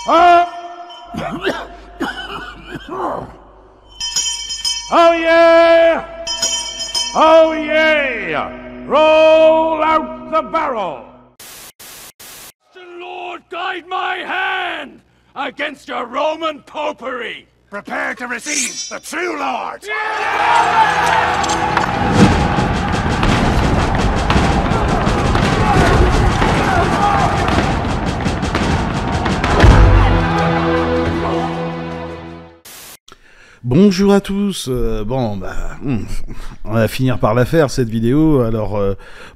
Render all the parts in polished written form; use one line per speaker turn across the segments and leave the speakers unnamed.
Oh! Oh yeah! Oh yeah! Roll out the barrel! The Lord guide my hand against your Roman popery!
Prepare to receive the true Lord!
Bonjour à tous, on va finir par la faire cette vidéo. Alors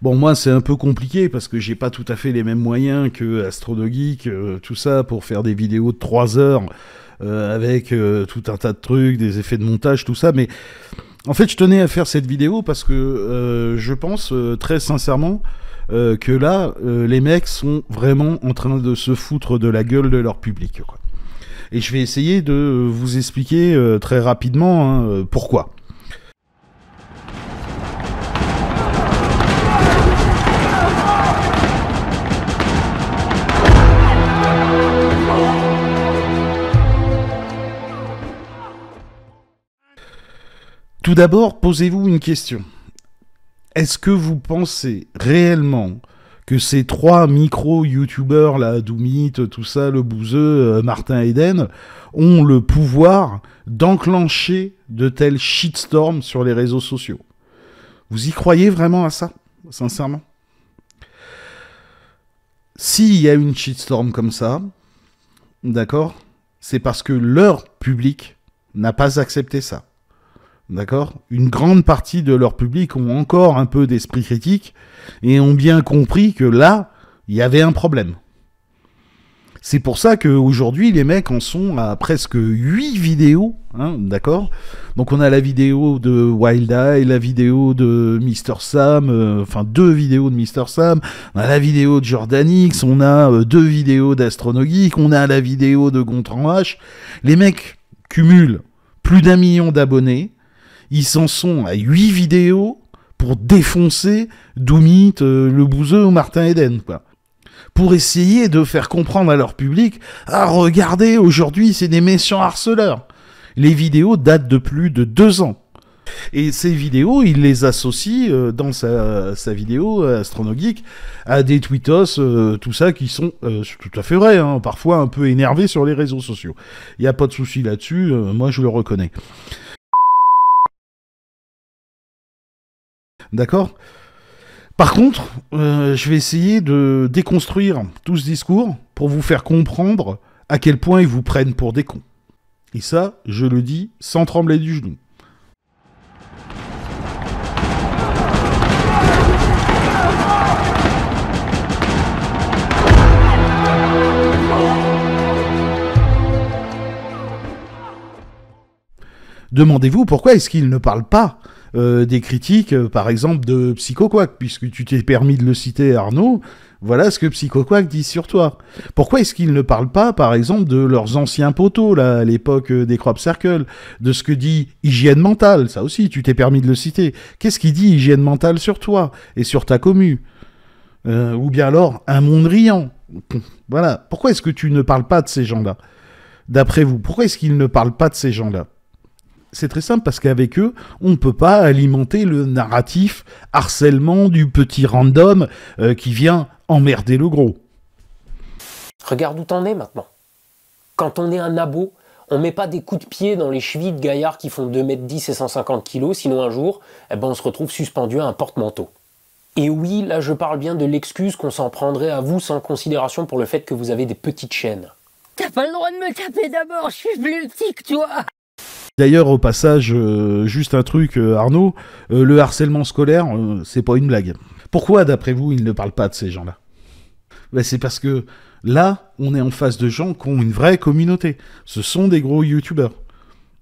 moi c'est un peu compliqué parce que j'ai pas tout à fait les mêmes moyens que AstronoGeek, tout ça pour faire des vidéos de 3 heures avec tout un tas de trucs, des effets de montage, tout ça, mais en fait je tenais à faire cette vidéo parce que je pense très sincèrement que là les mecs sont vraiment en train de se foutre de la gueule de leur public, quoi. Et je vais essayer de vous expliquer très rapidement pourquoi. Tout d'abord, posez-vous une question. Est-ce que vous pensez réellement que ces 3 micro-youtubeurs, là, Doomit, tout ça, le Bouzeux, Martin Eden, ont le pouvoir d'enclencher de tels shitstorms sur les réseaux sociaux? Vous y croyez vraiment à ça, sincèrement? S'il y a une shitstorm comme ça, d'accord, c'est parce que leur public n'a pas accepté ça. D'accord ? Une grande partie de leur public ont encore un peu d'esprit critique et ont bien compris que là, il y avait un problème. C'est pour ça qu'aujourd'hui, les mecs en sont à presque 8 vidéos, hein, d'accord ? Donc on a la vidéo de Wild Eye, la vidéo de Mr. Sam, 2 vidéos de Mr. Sam, on a la vidéo de Jordan X, on a 2 vidéos d'AstronoGeek, on a la vidéo de Gontran H. Les mecs cumulent plus d'1 million d'abonnés. Ils s'en sont à 8 vidéos pour défoncer Doomit, le Bouzeux ou Martin Eden, quoi. Pour essayer de faire comprendre à leur public, regardez, aujourd'hui, c'est des méchants harceleurs. Les vidéos datent de plus de 2 ans. Et ces vidéos, il les associe dans sa vidéo AstronoGeek à des tweetos, tout ça, qui sont tout à fait vrais, hein, parfois un peu énervés sur les réseaux sociaux. Il n'y a pas de souci là-dessus, moi je le reconnais. D'accord ? Par contre, je vais essayer de déconstruire tout ce discours pour vous faire comprendre à quel point ils vous prennent pour des cons. Et ça, je le dis sans trembler du genou. Demandez-vous pourquoi est-ce qu'ils ne parlent pas des critiques, par exemple, de PsychoQuack, puisque tu t'es permis de le citer, Arnaud. Voilà ce que PsychoQuack dit sur toi. Pourquoi est-ce qu'ils ne parlent pas, par exemple, de leurs anciens poteaux, là, à l'époque des Crop Circle, de ce que dit Hygiène Mentale? Ça aussi, tu t'es permis de le citer. Qu'est-ce qu'il dit Hygiène Mentale sur toi et sur ta commu? Ou bien alors, Un Monde Riant. Voilà. Pourquoi est-ce que tu ne parles pas de ces gens-là? D'après vous, pourquoi est-ce qu'ils ne parlent pas de ces gens-là? C'est très simple, parce qu'avec eux, on ne peut pas alimenter le narratif harcèlement du petit random qui vient emmerder le gros.
Regarde où t'en es maintenant. Quand on est un abo, on met pas des coups de pied dans les chevilles de gaillards qui font 2,10 m et 150 kg, sinon un jour, on se retrouve suspendu à un porte-manteau. Et oui, là je parle bien de l'excuse qu'on s'en prendrait à vous sans considération pour le fait que vous avez des petites chaînes.
T'as pas le droit de me taper d'abord, je suis plus petit que toi.
D'ailleurs, au passage, juste un truc, Arnaud, le harcèlement scolaire, c'est pas une blague. Pourquoi, d'après vous, ils ne parlent pas de ces gens-là? C'est parce que là, on est en face de gens qui ont une vraie communauté. Ce sont des gros youtubeurs.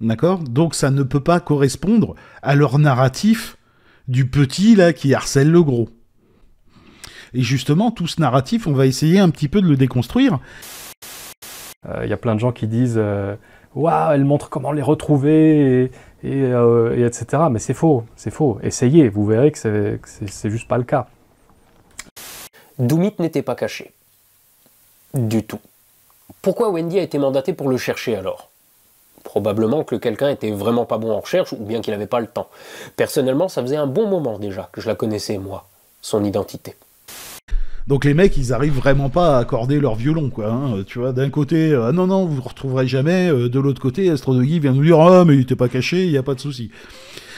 D'accord? Donc ça ne peut pas correspondre à leur narratif du petit, là, qui harcèle le gros. Et justement, tout ce narratif, on va essayer un petit peu de le déconstruire.
Y a plein de gens qui disent waouh, elle montre comment les retrouver, et etc. Mais c'est faux, c'est faux. Essayez, vous verrez que c'est juste pas le cas.
Doomit n'était pas caché. Du tout. Pourquoi Wendy a été mandatée pour le chercher alors? Probablement que quelqu'un était vraiment pas bon en recherche, ou bien qu'il n'avait pas le temps. Personnellement, ça faisait un bon moment déjà que je la connaissais, moi, son identité.
Donc les mecs, ils arrivent vraiment pas à accorder leur violon, quoi. Hein. Tu vois, d'un côté, ah non, non, vous ne retrouverez jamais. De l'autre côté, Astro-Nogi vient nous dire, ah, mais il était pas caché, il n'y a pas de souci.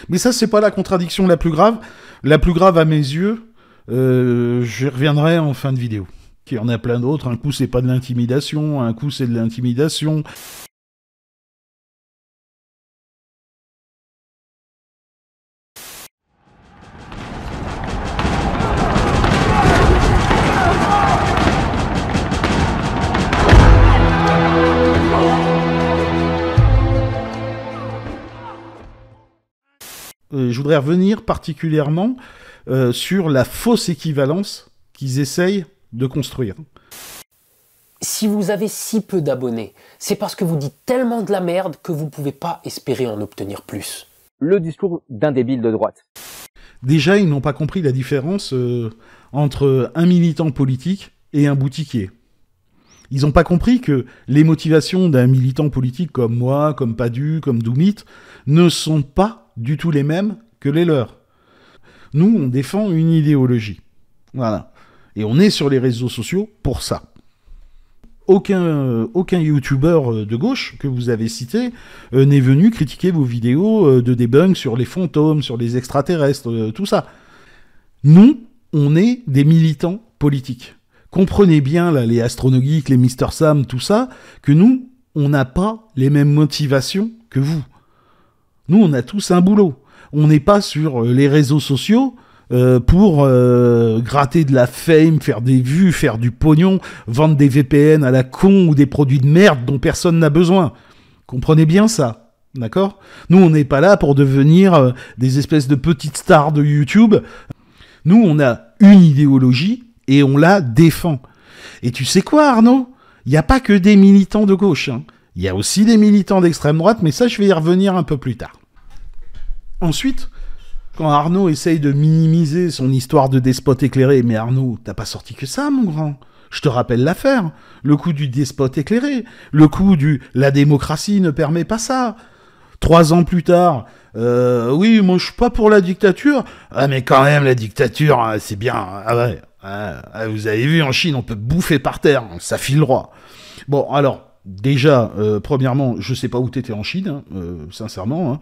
Mais ça, c'est pas la contradiction la plus grave. La plus grave à mes yeux, j'y reviendrai en fin de vidéo. Il y en a plein d'autres. Un coup, c'est pas de l'intimidation, un coup, c'est de l'intimidation. Je voudrais revenir particulièrement sur la fausse équivalence qu'ils essayent de construire.
Si vous avez si peu d'abonnés, c'est parce que vous dites tellement de la merde que vous ne pouvez pas espérer en obtenir plus.
Le discours d'un débile de droite.
Déjà, ils n'ont pas compris la différence entre un militant politique et un boutiquier. Ils n'ont pas compris que les motivations d'un militant politique comme moi, comme Padu, comme Doumit, ne sont pas du tout les mêmes que les leurs. Nous, on défend une idéologie. Voilà. Et on est sur les réseaux sociaux pour ça. Aucun youtubeur de gauche que vous avez cité n'est venu critiquer vos vidéos de debunk sur les fantômes, sur les extraterrestres, tout ça. Nous, on est des militants politiques. Comprenez bien, là, les Astronogeeks, les Mister Sam, tout ça, que nous, on n'a pas les mêmes motivations que vous. Nous, on a tous un boulot. On n'est pas sur les réseaux sociaux pour gratter de la fame, faire des vues, faire du pognon, vendre des VPN à la con ou des produits de merde dont personne n'a besoin. Comprenez bien ça, d'accord? Nous, on n'est pas là pour devenir des espèces de petites stars de YouTube. Nous, on a une idéologie et on la défend. Et tu sais quoi, Arnaud? Il n'y a pas que des militants de gauche. Hein. Il y a aussi des militants d'extrême droite, mais ça, je vais y revenir un peu plus tard. Ensuite, quand Arnaud essaye de minimiser son histoire de despote éclairé, mais Arnaud, t'as pas sorti que ça, mon grand. Je te rappelle l'affaire. Le coup du despote éclairé. Le coup du « la démocratie ne permet pas ça ». 3 ans plus tard, oui, moi je suis pas pour la dictature. Ah mais quand même, la dictature, c'est bien. Ah ouais, vous avez vu, en Chine, on peut bouffer par terre. Ça file droit. Bon, alors, déjà, premièrement, je sais pas où t'étais en Chine, hein, sincèrement. Hein.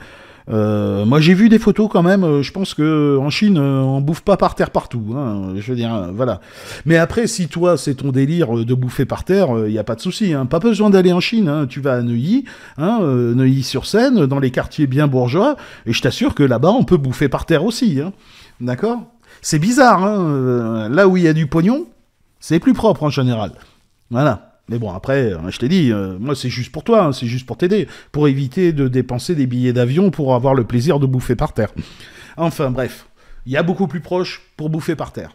Moi, j'ai vu des photos quand même. Je pense que en Chine, on bouffe pas par terre partout. Hein, je veux dire, voilà. Mais après, si toi, c'est ton délire de bouffer par terre, y a pas de souci. Hein, pas besoin d'aller en Chine. Hein, tu vas à Neuilly, hein, Neuilly-sur-Seine, dans les quartiers bien bourgeois, et je t'assure que là-bas, on peut bouffer par terre aussi. Hein, d'accord? C'est bizarre. Hein, là où il y a du pognon, c'est plus propre en général. Voilà. Mais bon, après, je t'ai dit, moi, c'est juste pour toi, hein, c'est juste pour t'aider, pour éviter de dépenser des billets d'avion pour avoir le plaisir de bouffer par terre. Enfin, bref, il y a beaucoup plus proche pour bouffer par terre.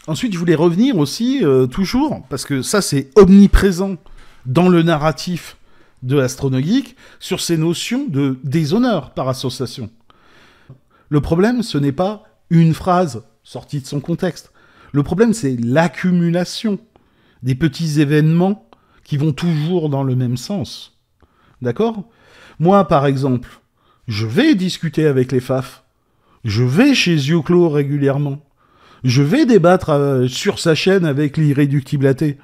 Ensuite, je voulais revenir aussi, toujours, parce que ça, c'est omniprésent dans le narratif de Astronogeek, sur ces notions de déshonneur par association. Le problème, ce n'est pas une phrase sortie de son contexte. Le problème, c'est l'accumulation des petits événements qui vont toujours dans le même sens. D'accord? Moi, par exemple, je vais discuter avec les FAF. Je vais chez Yeux Clos régulièrement. Je vais débattre sur sa chaîne avec l'Irréductible Athée.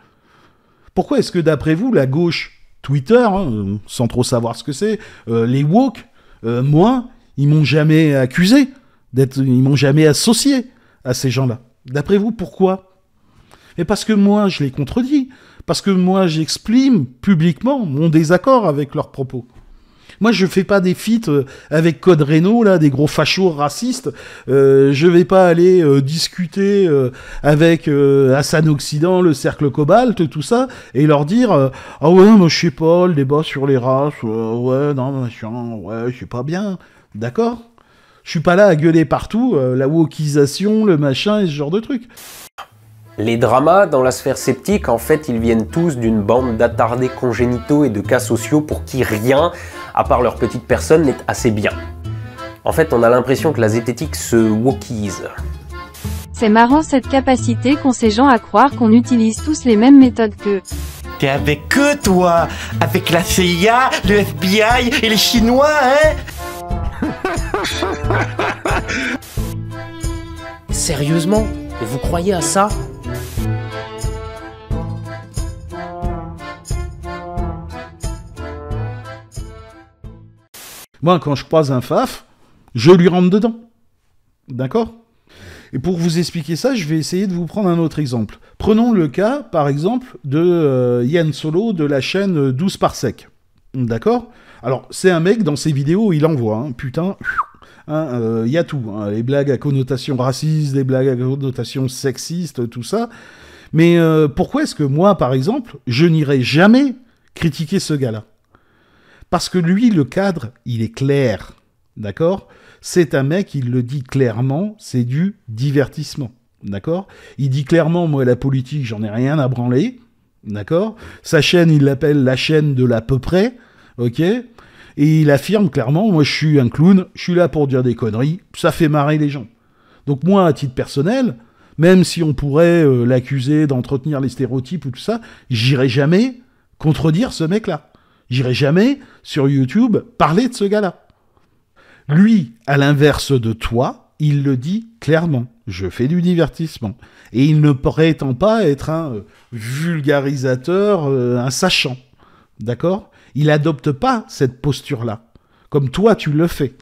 Pourquoi est-ce que d'après vous, la gauche, Twitter, hein, sans trop savoir ce que c'est, les woke, moi, ils m'ont jamais accusé ils m'ont jamais associé à ces gens-là. D'après vous, pourquoi? Et parce que moi, je les contredis. Parce que moi, j'exprime publiquement mon désaccord avec leurs propos. Moi, je fais pas des feats avec Code Reno, là, des gros fachos racistes. Je vais pas aller discuter avec Hassan Occident, le Cercle Cobalt, tout ça, et leur dire ah ouais, moi je sais pas, le débat sur les races, ouais, non, machin, ouais, je sais pas bien, d'accord? Je suis pas là à gueuler partout la wokisation, le machin et ce genre de trucs.
Les dramas dans la sphère sceptique, en fait, ils viennent tous d'une bande d'attardés congénitaux et de cas sociaux pour qui rien, à part leur petite personne, n'est assez bien. En fait, on a l'impression que la zététique se wokise.
C'est marrant cette capacité qu'ont ces gens à croire qu'on utilise tous les mêmes méthodes qu'eux.
T'es avec eux, toi? Avec la CIA, le FBI et les Chinois, hein?
Sérieusement? Vous croyez à ça?
Moi, quand je croise un faf, je lui rentre dedans. D'accord? Et pour vous expliquer ça, je vais essayer de vous prendre un autre exemple. Prenons le cas, par exemple, de Yann Solo de la chaîne 12 parsec. D'accord? Alors, c'est un mec, dans ses vidéos, il envoie, hein, putain, y a tout. Hein, les blagues à connotation raciste, les blagues à connotation sexiste, tout ça. Mais pourquoi est-ce que moi, par exemple, je n'irai jamais critiquer ce gars-là? Parce que lui, le cadre, il est clair. D'accord? C'est un mec, il le dit clairement, c'est du divertissement. D'accord? Il dit clairement, moi, la politique, j'en ai rien à branler. D'accord? Sa chaîne, il l'appelle la chaîne de l'à peu près. Ok? Et il affirme clairement, moi, je suis un clown, je suis là pour dire des conneries, ça fait marrer les gens. Donc moi, à titre personnel, même si on pourrait l'accuser d'entretenir les stéréotypes ou tout ça, j'irai jamais contredire ce mec-là. J'irai jamais, sur YouTube, parler de ce gars-là. Lui, à l'inverse de toi, il le dit clairement. Je fais du divertissement. Et il ne prétend pas être un vulgarisateur, un sachant. D'accord? Il adopte pas cette posture-là. Comme toi, tu le fais.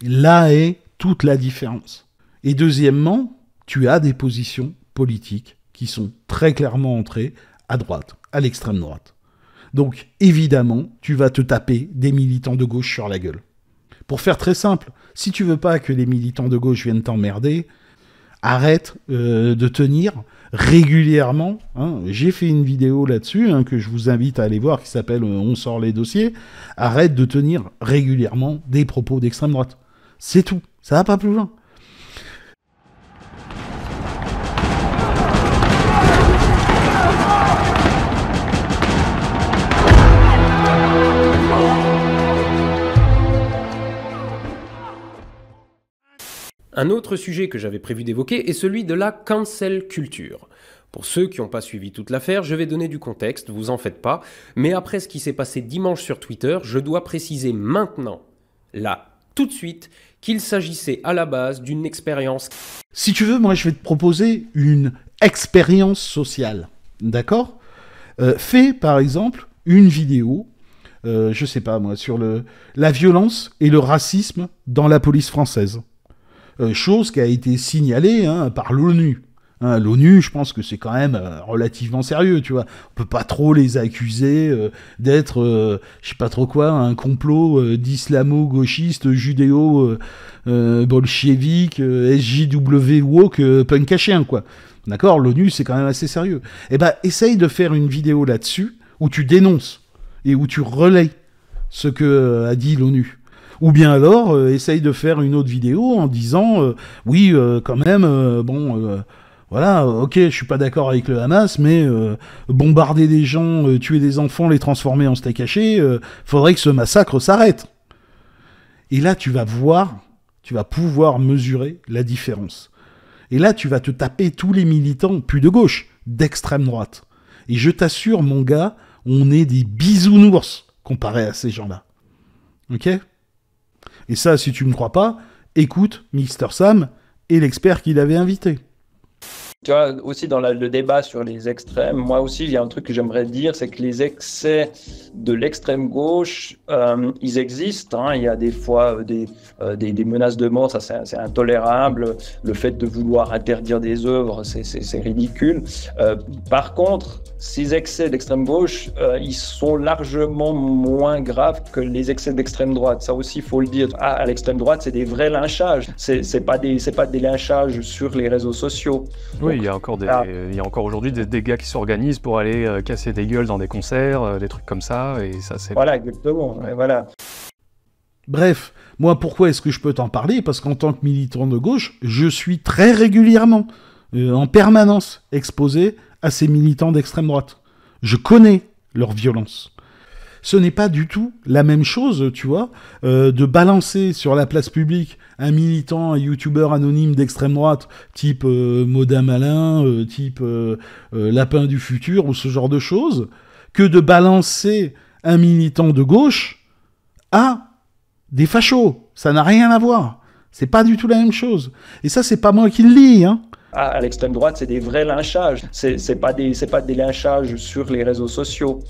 Là est toute la différence. Et deuxièmement, tu as des positions politiques qui sont très clairement entrées à droite, à l'extrême droite. Donc, évidemment, tu vas te taper des militants de gauche sur la gueule. Pour faire très simple, si tu veux pas que les militants de gauche viennent t'emmerder, arrête de tenir régulièrement. Hein, j'ai fait une vidéo là-dessus que je vous invite à aller voir qui s'appelle « On sort les dossiers ». Arrête de tenir régulièrement des propos d'extrême droite. C'est tout. Ça va pas plus loin.
Un autre sujet que j'avais prévu d'évoquer est celui de la cancel culture. Pour ceux qui n'ont pas suivi toute l'affaire, je vais donner du contexte, vous en faites pas, mais après ce qui s'est passé dimanche sur Twitter, je dois préciser maintenant, là, tout de suite, qu'il s'agissait à la base d'une expérience.
Si tu veux, moi je vais te proposer une expérience sociale, d'accord? Fais par exemple une vidéo, je sais pas moi, sur la violence et le racisme dans la police française. Chose qui a été signalée par l'ONU. L'ONU, je pense que c'est quand même relativement sérieux, tu vois. On peut pas trop les accuser d'être, je sais pas trop quoi, un complot d'islamo-gauchiste, judéo-bolchevique, SJW woke, punk à chien, quoi. D'accord? L'ONU, c'est quand même assez sérieux. Eh ben, essaye de faire une vidéo là-dessus où tu dénonces et où tu relais ce que a dit l'ONU. Ou bien alors, essaye de faire une autre vidéo en disant oui, quand même, voilà, ok, je suis pas d'accord avec le Hamas, mais bombarder des gens, tuer des enfants, les transformer en steak haché, faudrait que ce massacre s'arrête. Et là, tu vas pouvoir mesurer la différence. Et là, tu vas te taper tous les militants, plus de gauche, d'extrême droite. Et je t'assure, mon gars, on est des bisounours comparé à ces gens-là. Ok ? Et ça, si tu me crois pas, écoute Mister Sam et l'expert qu'il avait invité.
Tu vois, aussi dans le débat sur les extrêmes, moi aussi, il y a un truc que j'aimerais dire, c'est que les excès de l'extrême gauche, ils existent. Hein. Il y a des fois des menaces de mort, ça c'est intolérable. Le fait de vouloir interdire des œuvres, c'est ridicule. Par contre, ces excès d'extrême gauche, ils sont largement moins graves que les excès d'extrême droite. Ça aussi, il faut le dire. À l'extrême droite, c'est des vrais lynchages. C'est pas des lynchages sur les réseaux sociaux.
Oui, il y a encore aujourd'hui des gars qui s'organisent pour aller casser des gueules dans des concerts, des trucs comme ça, et ça c'est...
Voilà, exactement, voilà.
Bref, moi pourquoi est-ce que je peux t'en parler? Parce qu'en tant que militant de gauche, je suis très régulièrement en permanence exposés à ces militants d'extrême droite. Je connais leur violence. Ce n'est pas du tout la même chose, tu vois, de balancer sur la place publique un militant, un youtubeur anonyme d'extrême droite, type Modin Malin, type Lapin du Futur, ou ce genre de choses, que de balancer un militant de gauche à des fachos. Ça n'a rien à voir. C'est pas du tout la même chose. Et ça, c'est pas moi qui le lis, hein.
À l'extrême droite, c'est des vrais lynchages. C'est pas des lynchages sur les réseaux sociaux.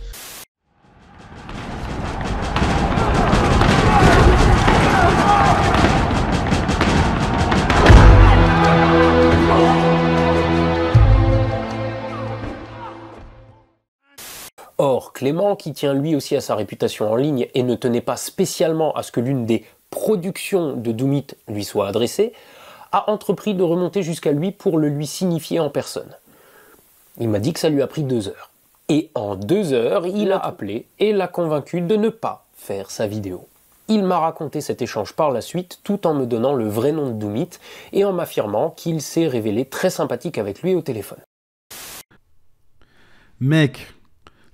Or, Clément, qui tient lui aussi à sa réputation en ligne et ne tenait pas spécialement à ce que l'une des productions de Doomit lui soit adressée, a entrepris de remonter jusqu'à lui pour le lui signifier en personne. Il m'a dit que ça lui a pris 2 heures. Et en 2 heures, il a appelé et l'a convaincu de ne pas faire sa vidéo. Il m'a raconté cet échange par la suite, tout en me donnant le vrai nom de Doomit et en m'affirmant qu'il s'est révélé très sympathique avec lui au téléphone.
Mec,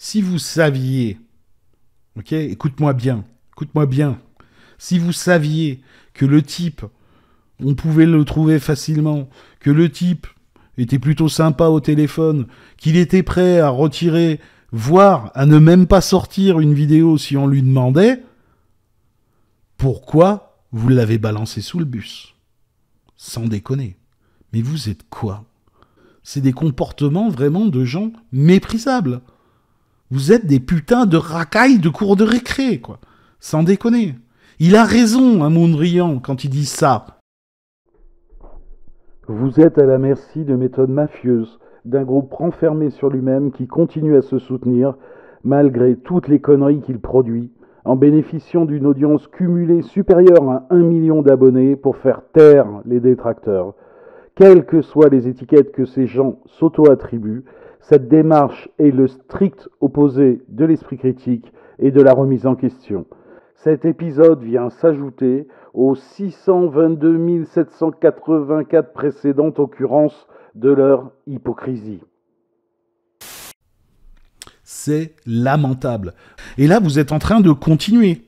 si vous saviez, ok, écoute-moi bien, si vous saviez que le type, on pouvait le trouver facilement, que le type était plutôt sympa au téléphone, qu'il était prêt à retirer, voire à ne même pas sortir une vidéo si on lui demandait, pourquoi vous l'avez balancé sous le bus? Sans déconner. Mais vous êtes quoi? C'est des comportements vraiment de gens méprisables. Vous êtes des putains de racailles de cours de récré, quoi. Sans déconner. Il a raison, un Mondrian, quand il dit ça. Vous êtes à la merci de méthodes mafieuses, d'un groupe renfermé sur lui-même qui continue à se soutenir, malgré toutes les conneries qu'il produit, en bénéficiant d'une audience cumulée supérieure à 1 million d'abonnés pour faire taire les détracteurs. Quelles que soient les étiquettes que ces gens s'auto-attribuent, cette démarche est le strict opposé de l'esprit critique et de la remise en question. Cet épisode vient s'ajouter aux 622 784 précédentes occurrences de leur hypocrisie. C'est lamentable. Et là, vous êtes en train de continuer.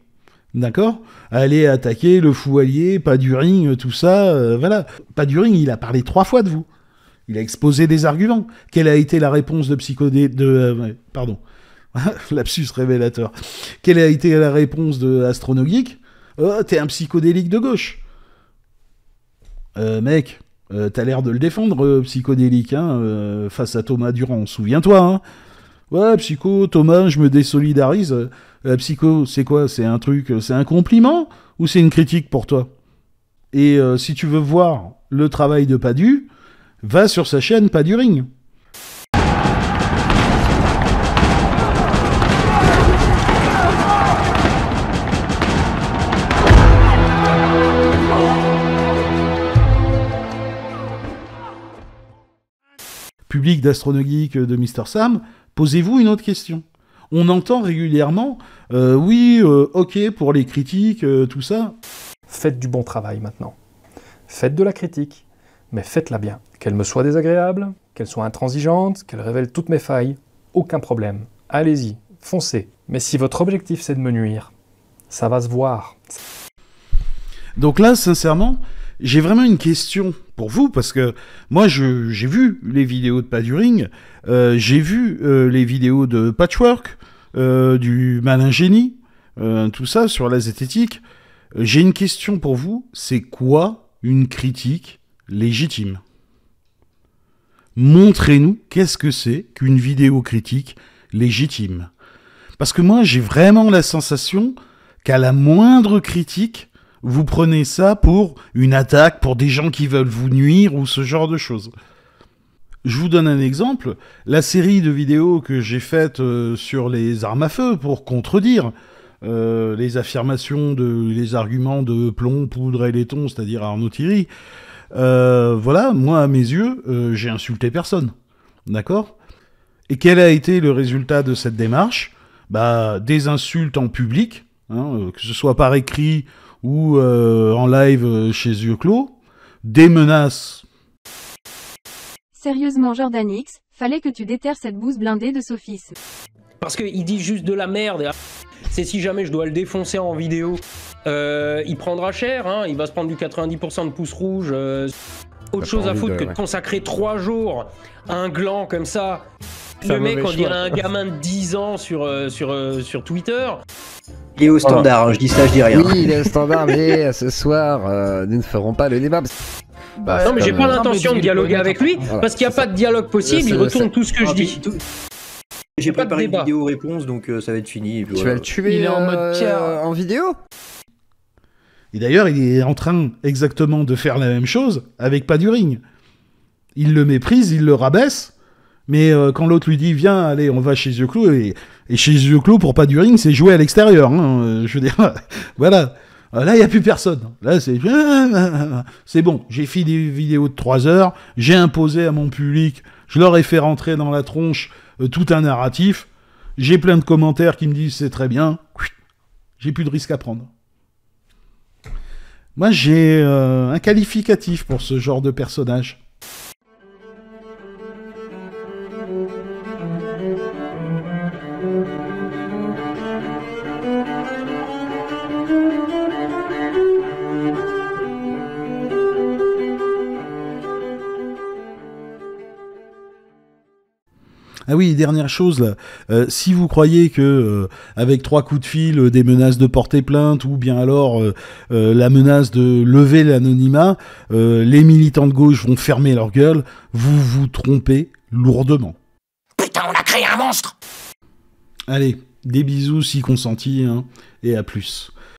D'accord? Aller attaquer le fou allié, Paduring, tout ça, voilà. Paduring, il a parlé 3 fois de vous. Il a exposé des arguments. Quelle a été la réponse de pardon. Lapsus révélateur. Quelle a été la réponse de Astronogeek? T'es un psychodélique de gauche. Mec, t'as l'air de le défendre, psychodélique, hein, face à Thomas Durand. Souviens-toi, hein. Ouais, psycho, Thomas, je me désolidarise. Psycho, c'est quoi? C'est un truc, c'est un compliment ou c'est une critique pour toi? Et si tu veux voir le travail de Padu, va sur sa chaîne Paduring. Public d'Astronogeek de Mr. Sam, posez-vous une autre question. On entend régulièrement, ok pour les critiques, tout ça.
Faites du bon travail maintenant. Faites de la critique, mais faites-la bien. Qu'elle me soit désagréable, qu'elle soit intransigeante, qu'elle révèle toutes mes failles, aucun problème. Allez-y, foncez. Mais si votre objectif c'est de me nuire, ça va se voir.
Donc là, sincèrement, j'ai vraiment une question pour vous, parce que moi, j'ai vu les vidéos de Paduring, j'ai vu les vidéos de Patchwork, du Malin Génie, tout ça sur la zététique. J'ai une question pour vous, c'est quoi une critique légitime? Montrez-nous qu'est-ce que c'est qu'une vidéo critique légitime. Parce que moi, j'ai vraiment la sensation qu'à la moindre critique, vous prenez ça pour une attaque, pour des gens qui veulent vous nuire ou ce genre de choses. Je vous donne un exemple. La série de vidéos que j'ai faites sur les armes à feu pour contredire les affirmations, les arguments de Plomb, Poudre et Laiton, c'est-à-dire Arnaud Thierry, voilà, moi, à mes yeux, j'ai insulté personne. D'accord? Et quel a été le résultat de cette démarche? Des insultes en public, hein, que ce soit par écrit ou en live chez yeux clos, des menaces.
Sérieusement Jordan X, fallait que tu déterres cette bouse blindée de sophisme.
Parce qu'il dit juste de la merde. C'est si jamais je dois le défoncer en vidéo, il prendra cher, hein, il va se prendre du 90% de pouce rouge. Autre chose à foutre que de consacrer 3 jours à un gland comme ça. Le mec, on dirait un gamin de 10 ans sur Twitter.
Il est au standard, hein, je dis ça, je dis rien.
Oui, il est au standard, mais ce soir, nous ne ferons pas le débat.
Bah, non, mais j'ai pas l'intention de dialoguer avec lui, parce qu'il n'y a pas de dialogue possible, il retourne tout ce que je dis.
J'ai préparé une vidéo réponse, donc ça va être fini.
Tu vas le tuer il est en mode en vidéo.
Et d'ailleurs, il est en train exactement de faire la même chose avec Pas du Ring. Il le méprise, il le rabaisse, mais quand l'autre lui dit « Viens, allez, on va chez Yeux Clos », et chez Yeux Clos, pour Pas du Ring, c'est jouer à l'extérieur. Hein, je veux dire, voilà. Là, il n'y a plus personne. Là, c'est bon. J'ai fait des vidéos de 3 heures, j'ai imposé à mon public, je leur ai fait rentrer dans la tronche tout un narratif, j'ai plein de commentaires qui me disent « C'est très bien », j'ai plus de risque à prendre. Moi, j'ai un qualificatif pour ce genre de personnage. Ah oui, dernière chose là, si vous croyez que avec 3 coups de fil, des menaces de porter plainte ou bien alors la menace de lever l'anonymat, les militants de gauche vont fermer leur gueule, vous vous trompez lourdement.
Putain, on a créé un monstre!
Allez, des bisous si consentis, hein, et à plus.